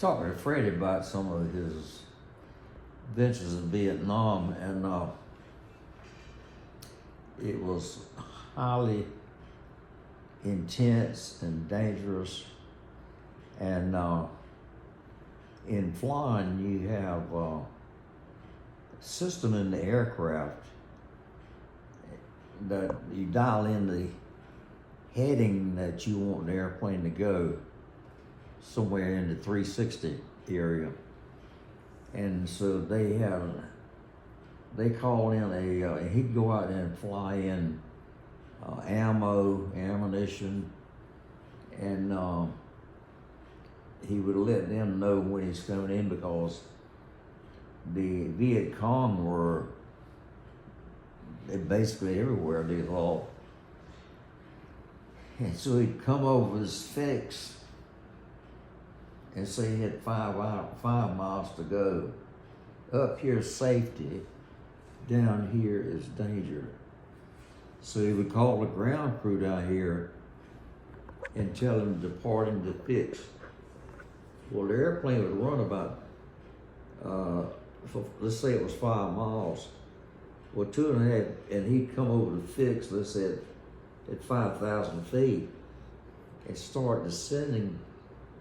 talking to Freddy about some of his adventures in Vietnam, and it was highly intense and dangerous. And in flying, you have a system in the aircraft that you dial in the heading that you want the airplane to go somewhere in the 360 area. And so they call in he'd go out and fly in ammunition, and he would let them know when he's coming in, because the Viet Cong were basically everywhere, they all. And so he'd come over his fix and say he had 5 miles to go. Up here is safety, down here is danger. So he would call the ground crew down here and tell them departing the fix. Well, the airplane would run about, let's say it was 5 miles. Well, 2.5, and he'd come over the fix, let's say at 5,000 feet, and start descending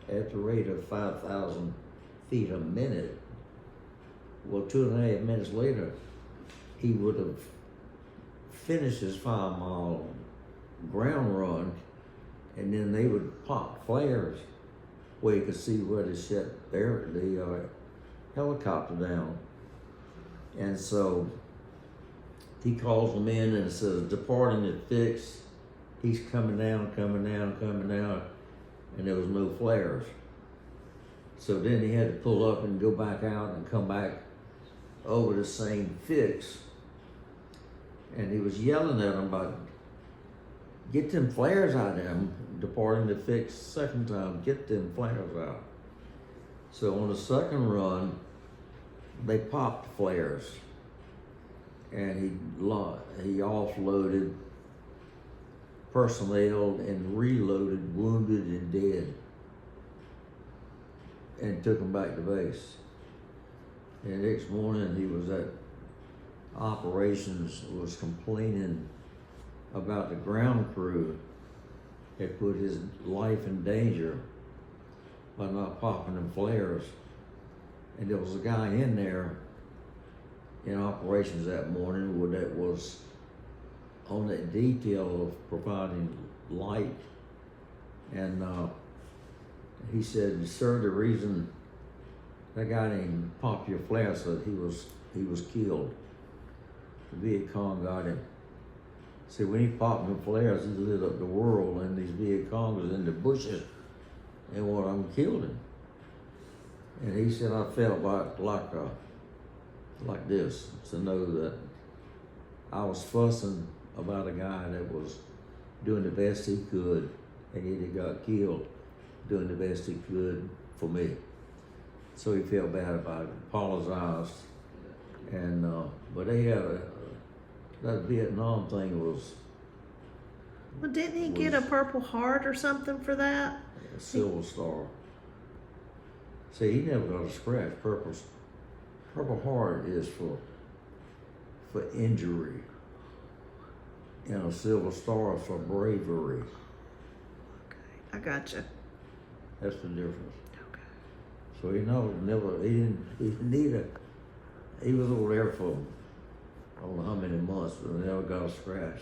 at the rate of 5,000 feet a minute. Well, 2.5 minutes later, he would have finished his 5-mile ground run, and then they would pop flares where you could see where they shut the helicopter down. And so he calls them in and says, departing the fix, he's coming down, and there was no flares. So then he had to pull up and go back out and come back over the same fix. And he was yelling at them about, get them flares out of them, departing the fix second time, get them flares out. So on the second run, they popped flares, and he offloaded personnel and reloaded wounded and dead, and took them back to base. And the next morning he was at operations, was complaining about the ground crew had put his life in danger by not popping them flares. And there was a guy in there in operations that morning that was on that detail of providing light. And he said, sir, the reason that guy didn't pop your flare, so he was killed. The Viet Cong got him. See, when he popped them flares, he lit up the world, and these Viet Cong was in the bushes, and one of them killed him. And he said, I felt like this, to know that I was fussing about a guy that was doing the best he could, and yet he got killed doing the best he could for me. So he felt bad about it, apologized, and but they had that Vietnam thing was. Well, didn't he get a Purple Heart or something for that? A Silver Star. See, he never got a scratch. Purple Heart is for injury, and a Silver Star is for bravery. Okay, I gotcha. That's the difference. Okay. So he didn't need it. He was over there for I don't know how many months, but never got a scratch.